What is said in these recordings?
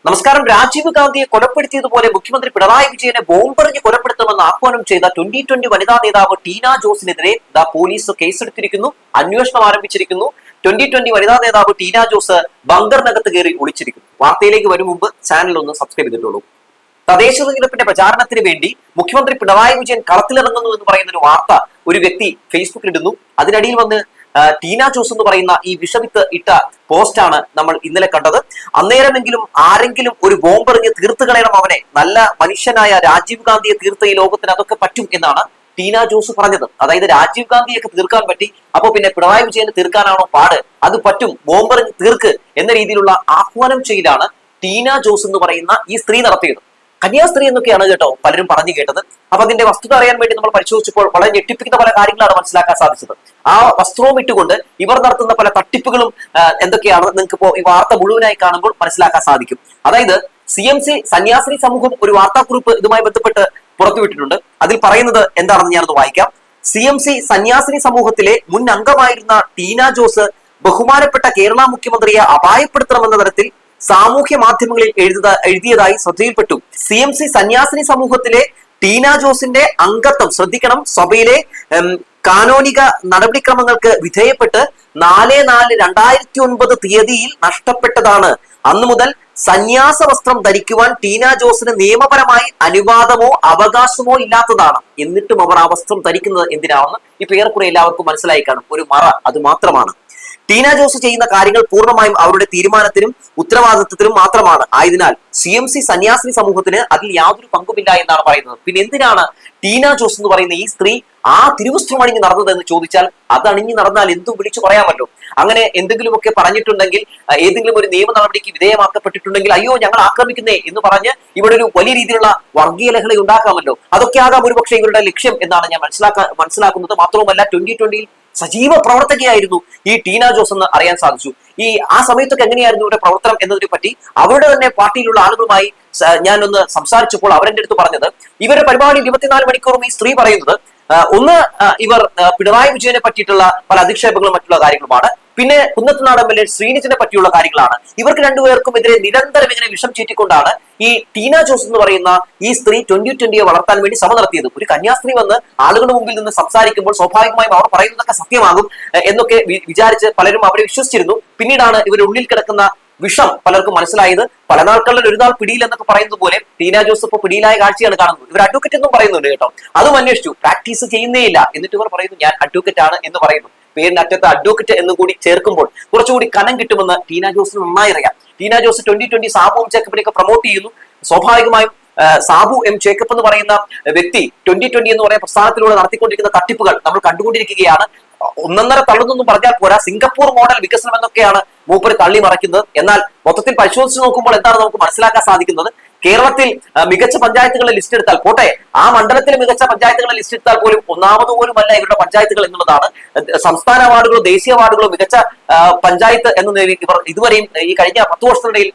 നമസ്കാരം. രാജീവ് ഗാന്ധിയെ കൊലപ്പെടുത്തിയതുപോലെ മുഖ്യമന്ത്രി പിണറായി വിജയനെ ബോംബെറിഞ്ഞ് കൊലപ്പെടുത്തുമെന്ന് ആഹ്വാനം ചെയ്ത 2020 വനിതാ നേതാവ് ടീന ജോസിനെതിരെ പോലീസ് കേസെടുത്തിരിക്കുന്നു. അന്വേഷണം ആരംഭിച്ചിരിക്കുന്നു. 2020 വനിതാ നേതാവ് ടീന ജോസ് ബങ്കറിനകത്ത് കയറി ഒളിച്ചിരിക്കുന്നു. വാർത്തയിലേക്ക് വരും മുമ്പ് ചാനൽ ഒന്ന് സബ്സ്ക്രൈബ് ചെയ്തിട്ടുള്ളൂ. തദ്ദേശ തെരഞ്ഞെടുപ്പിന്റെ പ്രചാരണത്തിന് വേണ്ടി മുഖ്യമന്ത്രി പിണറായി വിജയൻ കളത്തിലിറങ്ങുന്നു എന്ന് പറയുന്ന ഒരു വാർത്ത ഒരു വ്യക്തി ഫേസ്ബുക്കിൽ ഇടുന്നു. അതിനടിയിൽ വന്ന് ടീന ജോസ് എന്ന് പറയുന്ന ഈ വിഷവിത്ത് ഇട്ട പോസ്റ്റാണ് നമ്മൾ ഇന്നലെ കണ്ടത്. അന്നേരമെങ്കിലും ആരെങ്കിലും ഒരു ബോംബെറിഞ്ഞ് തീർത്തു കളയണം അവനെ, നല്ല മനുഷ്യനായ രാജീവ് ഗാന്ധിയെ തീർത്ത ഈ ലോകത്തിന് അതൊക്കെ പറ്റും എന്നാണ് ടീന ജോസ് പറഞ്ഞത്. അതായത് രാജീവ് ഗാന്ധിയൊക്കെ തീർക്കാൻ പറ്റി, അപ്പൊ പിന്നെ പിണറായി വിജയനെ തീർക്കാനാണോ പാട്? അത് പറ്റും, ബോംബെറിഞ്ഞ് തീർക്ക് എന്ന രീതിയിലുള്ള ആഹ്വാനം ചെയ്യലാണ് ടീന ജോസ് എന്ന് പറയുന്ന ഈ സ്ത്രീ നടത്തിയത്. കന്യാസ്ത്രീ എന്നൊക്കെയാണ് കേട്ടോ പലരും പറഞ്ഞു കേട്ടത്. അപ്പൊ അതിന്റെ വസ്തുത അറിയാൻ വേണ്ടി നമ്മൾ പരിശോധിച്ചപ്പോൾ വളരെ ഞെട്ടിപ്പിക്കുന്ന പല കാര്യങ്ങളാണ് മനസ്സിലാക്കാൻ സാധിച്ചത്. ആ വസ്ത്രവും ഇട്ടുകൊണ്ട് ഇവർ നടത്തുന്ന പല തട്ടിപ്പുകളും എന്തൊക്കെയാണ് നിങ്ങൾക്ക് ഇപ്പോ ഈ വാർത്ത മുഴുവനായി കാണുമ്പോൾ മനസ്സിലാക്കാൻ സാധിക്കും. അതായത് CMC സന്യാസിനി സമൂഹം ഒരു വാർത്താക്കുറിപ്പ് ഇതുമായി ബന്ധപ്പെട്ട് പുറത്തുവിട്ടിട്ടുണ്ട്. അതിൽ പറയുന്നത് എന്താണെന്ന് ഞാനത് വായിക്കാം. CMC സന്യാസിനി സമൂഹത്തിലെ മുൻ അംഗമായിരുന്ന ടീന ജോസ് ബഹുമാനപ്പെട്ട കേരള മുഖ്യമന്ത്രിയെ അപായപ്പെടുത്തണമെന്ന തരത്തിൽ സാമൂഹ്യ മാധ്യമങ്ങളിൽ എഴുതിയതായി ശ്രദ്ധയിൽപ്പെട്ടു. CMC സന്യാസിനി സമൂഹത്തിലെ ടീന ജോസിന്റെ അംഗത്വം ശ്രദ്ധിക്കണം, സഭയിലെ കാനോനിക നടപടിക്രമങ്ങൾക്ക് വിധേയപ്പെട്ട് 4/4/2009 തീയതിയിൽ നഷ്ടപ്പെട്ടതാണ്. അന്നു മുതൽ സന്യാസ വസ്ത്രം ധരിക്കുവാൻ ടീന ജോസിന് നിയമപരമായി അനുവാദമോ അവകാശമോ ഇല്ലാത്തതാണ്. എന്നിട്ടും അവർ ആ വസ്ത്രം ധരിക്കുന്നത് എന്തിനാണെന്ന് ഇപ്പൊ ഏറെക്കുറെ എല്ലാവർക്കും മനസ്സിലായി കാണും. ഒരു മറ, അത് മാത്രമാണ്. ടീന ജോസ് ചെയ്യുന്ന കാര്യങ്ങൾ പൂർണ്ണമായും അവരുടെ തീരുമാനത്തിനും ഉത്തരവാദിത്വത്തിനും മാത്രമാണ്. ആയതിനാൽ CMC സന്യാസിനി സമൂഹത്തിന് അതിൽ യാതൊരു പങ്കുമില്ല എന്നാണ് പറയുന്നത്. പിന്നെ എന്തിനാണ് ടീന ജോസ് എന്ന് പറയുന്ന ഈ സ്ത്രീ ആ തിരുവസ്ത്രം അണിഞ്ഞ് നടന്നതെന്ന് ചോദിച്ചാൽ, അത് അണിഞ്ഞ് നടന്നാൽ എന്തും വിളിച്ചു പറയാമല്ലോ. അങ്ങനെ എന്തെങ്കിലുമൊക്കെ പറഞ്ഞിട്ടുണ്ടെങ്കിൽ, ഏതെങ്കിലും ഒരു നിയമ നടപടിക്ക് വിധേയമാക്കപ്പെട്ടിട്ടുണ്ടെങ്കിൽ, അയ്യോ ഞങ്ങൾ ആക്രമിക്കുന്നേ എന്ന് പറഞ്ഞ് ഇവിടെ ഒരു വലിയ രീതിയിലുള്ള വർഗീയ ലഹള ഉണ്ടാക്കാമല്ലോ. അതൊക്കെ ആകാം ഒരുപക്ഷെ ഇവരുടെ ലക്ഷ്യം എന്നാണ് ഞാൻ മനസ്സിലാക്കുന്നത്. മാത്രവുമല്ല 2020 സജീവ പ്രവർത്തകയായിരുന്നു ഈ ടീന ജോസ് എന്ന് അറിയാൻ സാധിച്ചു. ആ സമയത്തൊക്കെ എങ്ങനെയായിരുന്നു ഇവരുടെ പ്രവർത്തനം എന്നതിനെ പറ്റി അവരുടെ തന്നെ പാർട്ടിയിലുള്ള ആളുകളുമായി ഞാൻ ഒന്ന് സംസാരിച്ചപ്പോൾ അവരെന്റെ അടുത്ത് പറഞ്ഞത്, ഇവരുടെ പരിപാടി 24 മണിക്കൂറും ഈ സ്ത്രീ പറയുന്നത് ഒന്ന് ഇവർ പിണറായി വിജയനെ പറ്റിയിട്ടുള്ള പല അധിക്ഷേപങ്ങളും മറ്റുള്ള കാര്യങ്ങളുമാണ്. പിന്നെ കുന്നത്തുനാട് MLA ശ്രീനിജിനെ പറ്റിയുള്ള കാര്യങ്ങളാണ്. ഇവർക്ക് രണ്ടുപേർക്കും എതിരെ നിരന്തരം ഇങ്ങനെ വിഷം ചീറ്റിക്കൊണ്ടാണ് ഈ ടീന ജോസ് എന്ന് പറയുന്ന ഈ സ്ത്രീ 2020 വളർത്താൻ വേണ്ടി ശ്രമം നടത്തിയത്. ഒരു കന്യാസ്ത്രീ വന്ന് ആളുകളുടെ മുമ്പിൽ നിന്ന് സംസാരിക്കുമ്പോൾ സ്വാഭാവികമായും അവർ പറയുന്നതൊക്കെ സത്യമാകും എന്നൊക്കെ വിചാരിച്ച് പലരും അവരെ വിശ്വസിച്ചിരുന്നു. പിന്നീടാണ് ഇവരുടെ ഉള്ളിൽ കിടക്കുന്ന വിഷം പലർക്കും മനസ്സിലായത്. പല നാൾക്കളിൽ ഒരു നാൾ പിടിയിൽ എന്നൊക്കെ പറയുന്നത് പോലെ ടീന ജോസ് ഇപ്പോൾ പിടിയിലായ കാഴ്ചയാണ് കാണുന്നത്. ഇവർ അഡ്വക്കേറ്റ് എന്നും പറയുന്നുണ്ട് കേട്ടോ. അതും അന്വേഷിച്ചു, പ്രാക്ടീസ് ചെയ്യുന്നേ ഇല്ല. എന്നിട്ട് ഇവർ പറയുന്നു ഞാൻ അഡ്വക്കേറ്റ് ആണ് എന്ന് പറയുന്നു. പേരിന്റെ അറ്റത്ത് അഡ്വക്കേറ്റ് എന്ന് കൂടി ചേർക്കുമ്പോൾ കുറച്ചുകൂടി കനം കിട്ടുമെന്ന് ടീന ജോസിന് നന്നായി അറിയാം. ടീന ജോസ് 2020 സാബു എം ജേക്കബിനെയൊക്കെ പ്രൊമോട്ട് ചെയ്യുന്നു. സ്വാഭാവികമായും സാബു എം ജേക്കബ് എന്ന് പറയുന്ന വ്യക്തി 2020 എന്ന് പറയുന്ന പ്രസ്ഥാനത്തിലൂടെ നടത്തിക്കൊണ്ടിരിക്കുന്ന തട്ടിപ്പുകൾ നമ്മൾ കണ്ടുകൊണ്ടിരിക്കുകയാണ്. ഒന്നൊന്നര തള്ളുന്നൊന്നും പറഞ്ഞാൽ പോരാ, സിംഗപ്പൂർ മോഡൽ വികസനം എന്നൊക്കെയാണ് മൂപ്പര് തള്ളി മറയ്ക്കുന്നത്. എന്നാൽ മൊത്തത്തിൽ പരിശോധിച്ച് നോക്കുമ്പോൾ എന്താണ് നമുക്ക് മനസ്സിലാക്കാൻ സാധിക്കുന്നത്? കേരളത്തിൽ മികച്ച പഞ്ചായത്തുകളെ ലിസ്റ്റ് എടുത്താൽ പോട്ടെ, ആ മണ്ഡലത്തിലെ മികച്ച പഞ്ചായത്തുകളെ ലിസ്റ്റ് എടുത്താൽ പോലും ഒന്നാമത് പോലുമല്ല ഇവരുടെ പഞ്ചായത്തുകൾ എന്നുള്ളതാണ്. സംസ്ഥാന അവാർഡുകളോ ദേശീയ അവാർഡുകളോ മികച്ച പഞ്ചായത്ത് എന്ന നിലയിൽ ഇവർ ഇതുവരെയും ഈ കഴിഞ്ഞ 10 വർഷത്തിനിടയിൽ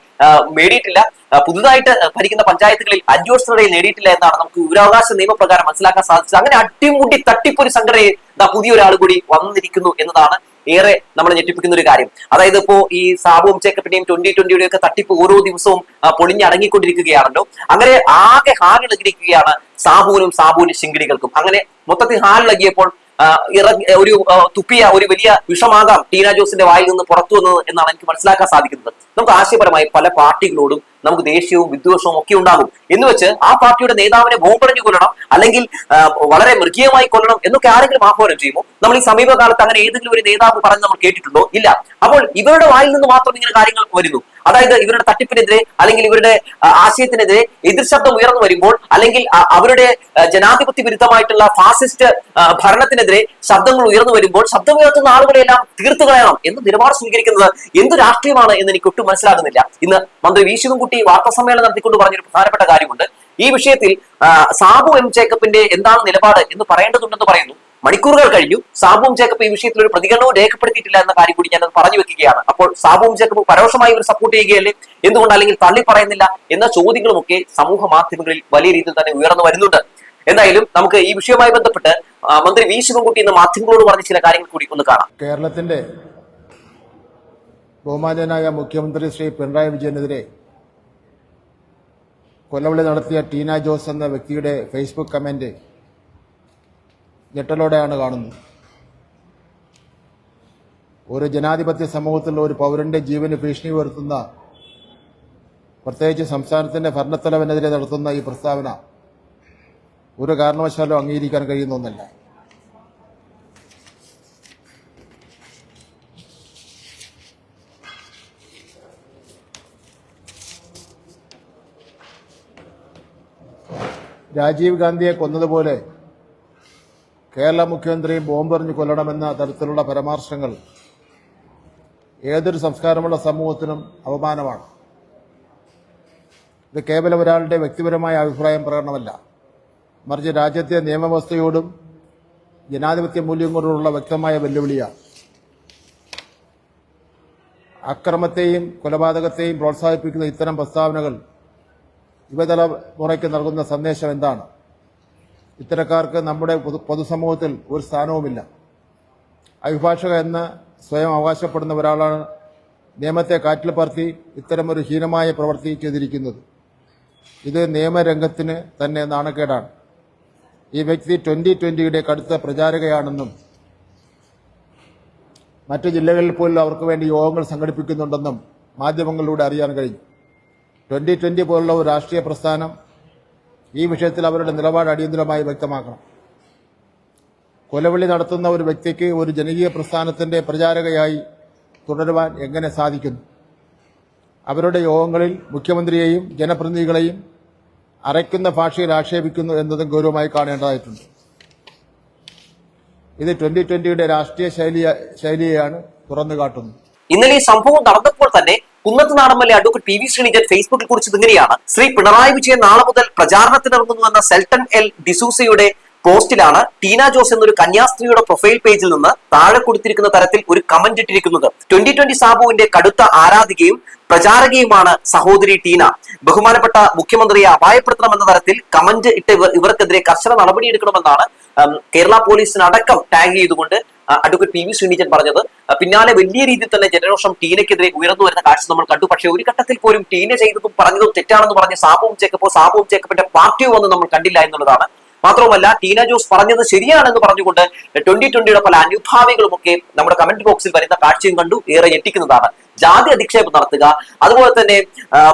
നേടിയിട്ടില്ല. പുതുതായിട്ട് ഭരിക്കുന്ന പഞ്ചായത്തുകളിൽ 5 വർഷത്തിനിടയിൽ നേടിയിട്ടില്ല എന്നാണ് നമുക്ക് വിവരാവകാശ നിയമപ്രകാരം മനസ്സിലാക്കാൻ സാധിച്ചത്. അങ്ങനെ അട്ടിമുട്ടി തട്ടിപ്പൊരു സംഘടനയിൽ പുതിയൊരാൾ കൂടി വന്നിരിക്കുന്നു എന്നതാണ് ഏറെ നമ്മൾ ഞെട്ടിപ്പിക്കുന്ന ഒരു കാര്യം. അതായത് ഇപ്പോ ഈ സാബുവും ചേക്കപ്പിന്റെയും 2020 ഒക്കെ തട്ടിപ്പ് ഓരോ ദിവസവും പൊളിഞ്ഞടങ്ങിക്കൊണ്ടിരിക്കുകയാണല്ലോ. അങ്ങനെ ആകെ ഹാലിളകിയിരിക്കുകയാണ് സാബുവിന്റെ ശിങ്കിടികൾക്കും. അങ്ങനെ മൊത്തത്തിൽ ഹാലിളകിയപ്പോൾ ഒരു തുപ്പിയ ഒരു വലിയ വിഷമാകാം ടീന ജോസിന്റെ വായിൽ നിന്ന് പുറത്തു വന്നത് എന്നാണ് എനിക്ക് മനസ്സിലാക്കാൻ സാധിക്കുന്നത്. നമുക്ക് ആശയപരമായി പല പാർട്ടികളോടും നമുക്ക് ദേഷ്യവും വിദ്വേഷവും ഒക്കെ ഉണ്ടാകും. എന്ന് വെച്ച് ആ പാർട്ടിയുടെ നേതാവിനെ ബോംബെറിഞ്ഞു കൊല്ലണം, അല്ലെങ്കിൽ വളരെ മൃഗീയമായി കൊല്ലണം എന്നൊക്കെ ആരെങ്കിലും ആഹ്വാനം ചെയ്യുമോ? നമ്മൾ ഈ സമീപകാലത്ത് അങ്ങനെ ഏതെങ്കിലും ഒരു നേതാവ് പറഞ്ഞ് നമ്മൾ കേട്ടിട്ടുണ്ടോ? ഇല്ല. അപ്പോൾ ഇവരുടെ വായിൽ നിന്ന് മാത്രം ഇങ്ങനെ കാര്യങ്ങൾ വരുന്നു. അതായത് ഇവരുടെ തട്ടിപ്പിനെതിരെ അല്ലെങ്കിൽ ഇവരുടെ ആശയത്തിനെതിരെ എതിർ ശബ്ദം ഉയർന്നു വരുമ്പോൾ, അല്ലെങ്കിൽ അവരുടെ ജനാധിപത്യ വിരുദ്ധമായിട്ടുള്ള ഫാസിസ്റ്റ് ഭരണത്തിനെതിരെ ശബ്ദങ്ങൾ ഉയർന്നു വരുമ്പോൾ ശബ്ദം ഉയർത്തുന്ന ആളുകളെല്ലാം തീർത്തു കളയണം എന്ന് നിലപാട് സ്വീകരിക്കുന്നത് എന്ത് രാഷ്ട്രീയമാണ് എന്ന് എനിക്ക് ഒട്ടും മനസ്സിലാകുന്നില്ല. ഇന്ന് മന്ത്രി വി ശിവൻകുട്ടി വാർത്താ സമ്മേളനം നടത്തിക്കൊണ്ട് പറഞ്ഞൊരു പ്രധാനപ്പെട്ട കാര്യമുണ്ട്. ഈ വിഷയത്തിൽ സാബു എം ജേക്കബിന്റെ എന്താണ് നിലപാട് എന്ന് പറയേണ്ടതുണ്ടെന്ന് പറയുന്നു. മണിക്കൂറുകൾ കഴിഞ്ഞു. സാബു ജേക്കബ് ഈ വിഷയത്തിൽ ഒരു പ്രതികരണവും രേഖപ്പെടുത്തിയിട്ടില്ല എന്ന കാര്യം കൂടി ഞാൻ പറഞ്ഞു വെക്കുകയാണ്. അപ്പോൾ സാബു ജേക്കബ് പരോക്ഷമായി ഇവർ സപ്പോർട്ട് ചെയ്യുകയല്ലേ, എന്തുകൊണ്ട് അല്ലെങ്കിൽ തള്ളി പറയുന്നില്ല എന്ന ചോദ്യങ്ങളുമൊക്കെ സമൂഹ മാധ്യമങ്ങളിൽ വലിയ രീതിയിൽ തന്നെ ഉയർന്നു വരുന്നുണ്ട്. എന്തായാലും നമുക്ക് ഈ വിഷയവുമായി ബന്ധപ്പെട്ട് മന്ത്രി വി ശിവൻകുട്ടി എന്ന മാധ്യമങ്ങളോട് പറഞ്ഞ ചില കാര്യങ്ങൾ കൂടി ഒന്ന് കാണാം. കേരളത്തിന്റെ ബഹുമാന്യനായ മുഖ്യമന്ത്രി ശ്രീ പിണറായി വിജയനെതിരെ കൊലവിളി നടത്തിയ ടീന ജോസ് എന്ന വ്യക്തിയുടെ ഫേസ്ബുക്ക് കമന്റ് ഞെട്ടലോടെയാണ് കാണുന്നത്. ഒരു ജനാധിപത്യ സമൂഹത്തിലുള്ള ഒരു പൗരന്റെ ജീവന് ഭീഷണി ഉയർത്തുന്ന, പ്രത്യേകിച്ച് സംസ്ഥാനത്തിന്റെ ഭരണത്തലവനെതിരെ നടത്തുന്ന ഈ പ്രസ്താവന ഒരു കാരണവശാലും അംഗീകരിക്കാൻ കഴിയുന്ന ഒന്നല്ല. രാജീവ് ഗാന്ധിയെ കൊന്നതുപോലെ കേരള മുഖ്യമന്ത്രി ബോംബെറിഞ്ഞ് കൊല്ലണമെന്ന തരത്തിലുള്ള പരാമർശങ്ങൾ ഏതൊരു സംസ്കാരമുള്ള സമൂഹത്തിനും അപമാനമാണ്. ഇത് കേവലം ഒരാളുടെ വ്യക്തിപരമായ അഭിപ്രായം പ്രകടനമല്ല, മറിച്ച് രാജ്യത്തെ നിയമവ്യവസ്ഥയോടും ജനാധിപത്യ മൂല്യങ്ങളോടുള്ള വ്യക്തമായ വെല്ലുവിളിയാണ്. അക്രമത്തെയും കൊലപാതകത്തെയും പ്രോത്സാഹിപ്പിക്കുന്ന ഇത്തരം പ്രസ്താവനകൾ യുവതലമുറയ്ക്ക് നൽകുന്ന സന്ദേശം എന്താണ്? ഇത്തരക്കാർക്ക് നമ്മുടെ പൊതുസമൂഹത്തിൽ ഒരു സ്ഥാനവുമില്ല. അഭിഭാഷക എന്ന് സ്വയം അവകാശപ്പെടുന്ന ഒരാളാണ് നിയമത്തെ കാറ്റിൽ പറത്തി ഇത്തരമൊരു ഹീനമായ പ്രവൃത്തി ചെയ്തിരിക്കുന്നത്. ഇത് നിയമരംഗത്തിന് തന്നെ നാണക്കേടാണ്. ഈ വ്യക്തി 2020 കടുത്ത പ്രചാരകയാണെന്നും മറ്റു ജില്ലകളിൽ പോലും അവർക്ക് വേണ്ടി യോഗങ്ങൾ സംഘടിപ്പിക്കുന്നുണ്ടെന്നും മാധ്യമങ്ങളിലൂടെ അറിയാൻ കഴിഞ്ഞു. 2020 പോലുള്ള ഒരു രാഷ്ട്രീയ പ്രസ്ഥാനം ഈ വിഷയത്തിൽ അവരുടെ നിലപാട് അടിയന്തരമായി വ്യക്തമാക്കണം. കൊലവിളി നടത്തുന്ന ഒരു വ്യക്തിക്ക് ഒരു ജനകീയ പ്രസ്ഥാനത്തിന്റെ പ്രചാരകയായി തുടരുവാൻ എങ്ങനെ സാധിക്കുന്നു? അവരുടെ യോഗങ്ങളിൽ മുഖ്യമന്ത്രിയെയും ജനപ്രതിനിധികളെയും അറയ്ക്കുന്ന ഭാഷയിൽ ആക്ഷേപിക്കുന്നു എന്നതും ഗൗരവമായി കാണേണ്ടതായിട്ടുണ്ട്. ഇത് 2020 രാഷ്ട്രീയ ശൈലിയെയാണ് തുറന്നു കാട്ടുന്നത്. ഇന്നലെ ഈ സംഭവം നടന്നപ്പോൾ തന്നെ Kunnathunad MLA. Advocate PV. Sreenidhan ഫേസ്ബുക്കിൽ കുറിച്ചത് ഇങ്ങനെയാണ്: ശ്രീ പിണറായി വിജയൻ നാളെ മുതൽ പ്രചാരണത്തിനിറങ്ങുന്നുവെന്ന സെൽട്ടൻ എൽ ഡിസൂസയുടെ പോസ്റ്റിലാണ് ടീന ജോസ് എന്നൊരു കന്യാസ്ത്രീയുടെ പ്രൊഫൈൽ പേജിൽ നിന്ന് താഴെ കൊടുത്തിരിക്കുന്ന തരത്തിൽ ഒരു കമന്റ് ഇട്ടിരിക്കുന്നത്. 2020 സാബുവിന്റെ കടുത്ത ആരാധികയും പ്രചാരകയുമാണ് സഹോദരി ടീന. ബഹുമാനപ്പെട്ട മുഖ്യമന്ത്രിയെ അപായപ്പെടുത്തണമെന്ന തരത്തിൽ കമന്റ് ഇട്ട് ഇവർക്കെതിരെ കർശന നടപടിയെടുക്കണമെന്നാണ് കേരള പോലീസിനടക്കം ടാഗ് ചെയ്തുകൊണ്ട് അഡ്വക്കേറ്റ് പി.വി. ശ്രീനിധൻ പറഞ്ഞത്. പിന്നാലെ വലിയ രീതിയിൽ തന്നെ ജനരോഷം ടീനയ്ക്കെതിരെ ഉയർന്നു വരുന്ന കാഴ്ച നമ്മൾ കണ്ടു. പക്ഷേ ഒരു ഘട്ടത്തിൽ പോലും ടീന ചെയ്തതും പറഞ്ഞതും തെറ്റാണെന്ന് പറഞ്ഞ് സാബുവും ജേക്കബിന്റെ പാർട്ടിയോ ഒന്നും നമ്മൾ കണ്ടില്ല എന്നുള്ളതാണ്. മാത്രവുമല്ല, ടീന ജോസ് പറഞ്ഞത് ശരിയാണെന്ന് പറഞ്ഞുകൊണ്ട് 2020 പല അനുഭാവികളും ഒക്കെ നമ്മുടെ കമന്റ് ബോക്സിൽ വരുന്ന കാഴ്ചയും കണ്ടു. ഏറെ ഞെട്ടിക്കുന്നതാണ്. ജാതി അധിക്ഷേപം നടത്തുക, അതുപോലെ തന്നെ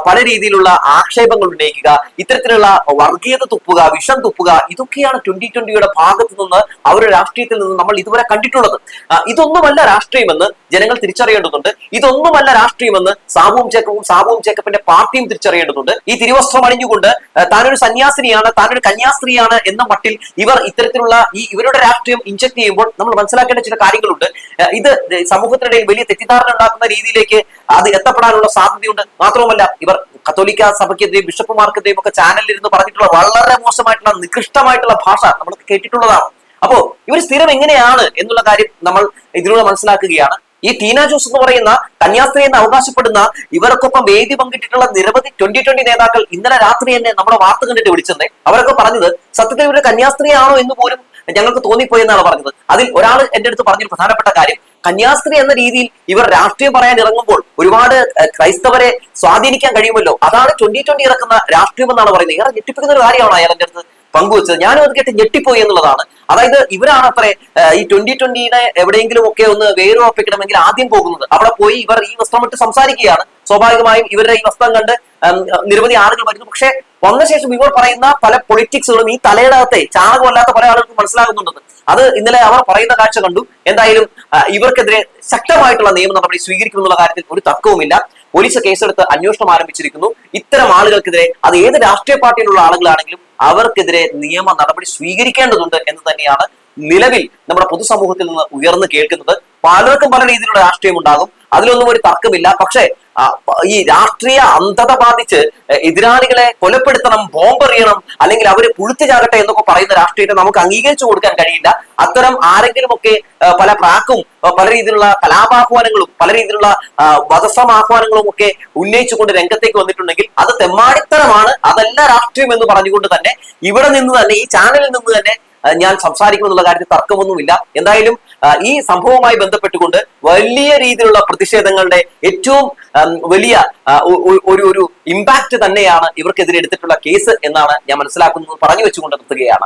പല രീതിയിലുള്ള ആക്ഷേപങ്ങൾ ഉന്നയിക്കുക, ഇത്തരത്തിലുള്ള വർഗീയത തുപ്പുക, വിഷം തുപ്പുക, ഇതൊക്കെയാണ് 2020 ഭാഗത്ത് നിന്ന് അവരുടെ രാഷ്ട്രീയത്തിൽ നിന്ന് നമ്മൾ ഇതുവരെ കണ്ടിട്ടുള്ളത്. ഇതൊന്നുമല്ല രാഷ്ട്രീയമെന്ന് ജനങ്ങൾ തിരിച്ചറിയേണ്ടതുണ്ട്. ഇതൊന്നുമല്ല രാഷ്ട്രീയമെന്ന് സാബുവും ജേക്കബിന്റെ പാർട്ടിയും തിരിച്ചറിയേണ്ടതുണ്ട്. ഈ തിരുവസ്ത്രം അണിഞ്ഞുകൊണ്ട് താനൊരു സന്യാസിനിയാണ്, താനൊരു കന്യാസ്ത്രീയാണ് എന്ന മട്ടിൽ ഇവർ ഇത്തരത്തിലുള്ള ഇവരുടെ രാഷ്ട്രീയം ഇൻജക്ട് ചെയ്യുമ്പോൾ നമ്മൾ മനസ്സിലാക്കേണ്ട ചില കാര്യങ്ങളുണ്ട്. ഇത് സമൂഹത്തിനിടയിൽ വലിയ തെറ്റിദ്ധാരണ ഉണ്ടാക്കുന്ന രീതിയിലേക്ക് അത് എത്തപ്പെടാനുള്ള സാധ്യതയുണ്ട്. മാത്രവുമല്ല, ഇവർ കത്തോലിക്ക സഭയ്ക്കെതിരെയും ബിഷപ്പുമാർക്കെതിരെയും ഒക്കെ ചാനലിൽ ഇരുന്ന് പറഞ്ഞിട്ടുള്ള വളരെ മോശമായിട്ടുള്ള നികൃഷ്ടമായിട്ടുള്ള ഭാഷ നമ്മൾ കേട്ടിട്ടുള്ളതാണ്. അപ്പോ ഇവർ സ്ഥിരം എങ്ങനെയാണ് എന്നുള്ള കാര്യം നമ്മൾ ഇതിലൂടെ മനസ്സിലാക്കുകയാണ്. ഈ ടീന ജോസ് എന്ന് പറയുന്ന കന്യാസ്ത്രീ എന്ന് അവകാശപ്പെടുന്ന ഇവർക്കൊപ്പം വേദി പങ്കിട്ടിട്ടുള്ള നിരവധി 2020 നേതാക്കൾ ഇന്നലെ രാത്രി തന്നെ നമ്മുടെ വാർത്ത കണ്ടിട്ട് വിളിച്ചെന്നേ. അവരൊക്കെ പറഞ്ഞത് സത്യത്തിൽ ഇവരുടെ കന്യാസ്ത്രീയാണോ എന്ന് പോലും ഞങ്ങൾക്ക് തോന്നിപ്പോയെന്നാണ് പറഞ്ഞത്. അതിൽ ഒരാൾ എന്റെ അടുത്ത് പറഞ്ഞൊരു പ്രധാനപ്പെട്ട കാര്യം, കന്യാസ്ത്രീ എന്ന രീതിയിൽ ഇവർ രാഷ്ട്രീയം പറയാൻ ഇറങ്ങുമ്പോൾ ഒരുപാട് ക്രൈസ്തവരെ സ്വാധീനിക്കാൻ കഴിയുമല്ലോ, അതാണ് 2020 ഇറക്കുന്ന രാഷ്ട്രീയം എന്നാണ് പറയുന്നത്. ഏറെ ഞെട്ടിപ്പിക്കുന്ന ഒരു കാര്യമാണ് അയാൾ എന്റെ അടുത്ത് പങ്കുവെച്ചത്. ഞാനും അത് കേട്ട് ഞെട്ടിപ്പോയി എന്നുള്ളതാണ്. അതായത് ഇവരാണ് അത്രേ ഈ 2020 എവിടെയെങ്കിലും ഒക്കെ ഒന്ന് വേരുറപ്പിക്കണമെങ്കിൽ ആദ്യം പോകുന്നത്. അവിടെ പോയി ഇവർ ഈ വസ്ത്രമിട്ട് സംസാരിക്കുകയാണ്. സ്വാഭാവികമായും ഇവരുടെ ഈ വസ്ത്രം കണ്ട് നിരവധി ആളുകൾ വരുന്നു. പക്ഷെ വന്ന ശേഷം ഇവർ പറയുന്ന പല പൊളിറ്റിക്സുകളും ഈ തലയിടകത്തെ ചാണകമല്ലാത്ത പല ആളുകൾക്ക് മനസ്സിലാകുന്നുണ്ടെന്ന്. അത് ഇന്നലെ അവർ പറയുന്ന കാഴ്ച കണ്ടു. എന്തായാലും ഇവർക്കെതിരെ ശക്തമായിട്ടുള്ള നിയമ നടപടി സ്വീകരിക്കുമെന്നുള്ള കാര്യത്തിൽ ഒരു തർക്കവുമില്ല. പോലീസ് കേസെടുത്ത് അന്വേഷണം ആരംഭിച്ചിരിക്കുന്നു. ഇത്തരം ആളുകൾക്കെതിരെ, അത് ഏത് രാഷ്ട്രീയ പാർട്ടിയിലുള്ള ആളുകളാണെങ്കിലും അവർക്കെതിരെ നിയമ നടപടി സ്വീകരിക്കേണ്ടതുണ്ട് എന്ന് തന്നെയാണ് നിലവിൽ നമ്മുടെ പൊതുസമൂഹത്തിൽ നിന്ന് ഉയർന്നു കേൾക്കുന്നത്. പലർക്കും പല രീതിയിലുള്ള രാഷ്ട്രീയം ഉണ്ടാകും, അതിലൊന്നും ഒരു തർക്കമില്ല. പക്ഷേ ഈ രാഷ്ട്രീയ അന്ധത ബാധിച്ച് എതിരാളികളെ കൊലപ്പെടുത്തണം, ബോംബെറിയണം, അല്ലെങ്കിൽ അവര് പുഴുത്തു ചാകട്ടെ എന്നൊക്കെ പറയുന്ന രാഷ്ട്രീയത്തെ നമുക്ക് അംഗീകരിച്ചു കൊടുക്കാൻ കഴിയില്ല. അത്തരം ആരെങ്കിലുമൊക്കെ പല പ്രാക്കും പല രീതിയിലുള്ള കലാപാഹ്വാനങ്ങളും പല രീതിയിലുള്ള വധശ്രമ ആഹ്വാനങ്ങളും ഒക്കെ ഉന്നയിച്ചുകൊണ്ട് രംഗത്തേക്ക് വന്നിട്ടുണ്ടെങ്കിൽ അത് തെമ്മാടിത്തരമാണ്, അതല്ല രാഷ്ട്രീയം എന്ന് പറഞ്ഞുകൊണ്ട് തന്നെ ഇവിടെ നിന്ന് തന്നെ, ഈ ചാനലിൽ നിന്ന് തന്നെ ഞാൻ സംസാരിക്കുമെന്നുള്ള കാര്യത്തിൽ തർക്കമൊന്നുമില്ല. എന്തായാലും ഈ സംഭവവുമായി ബന്ധപ്പെട്ടുകൊണ്ട് വലിയ രീതിയിലുള്ള പ്രതിഷേധങ്ങളുടെ ഏറ്റവും വലിയ ഒരു ഇമ്പാക്ട് തന്നെയാണ് ഇവർക്കെതിരെ എടുത്തിട്ടുള്ള കേസ് എന്നാണ് ഞാൻ മനസ്സിലാക്കുന്നത്. പറഞ്ഞു വെച്ചുകൊണ്ട് നിർത്തുകയാണ്.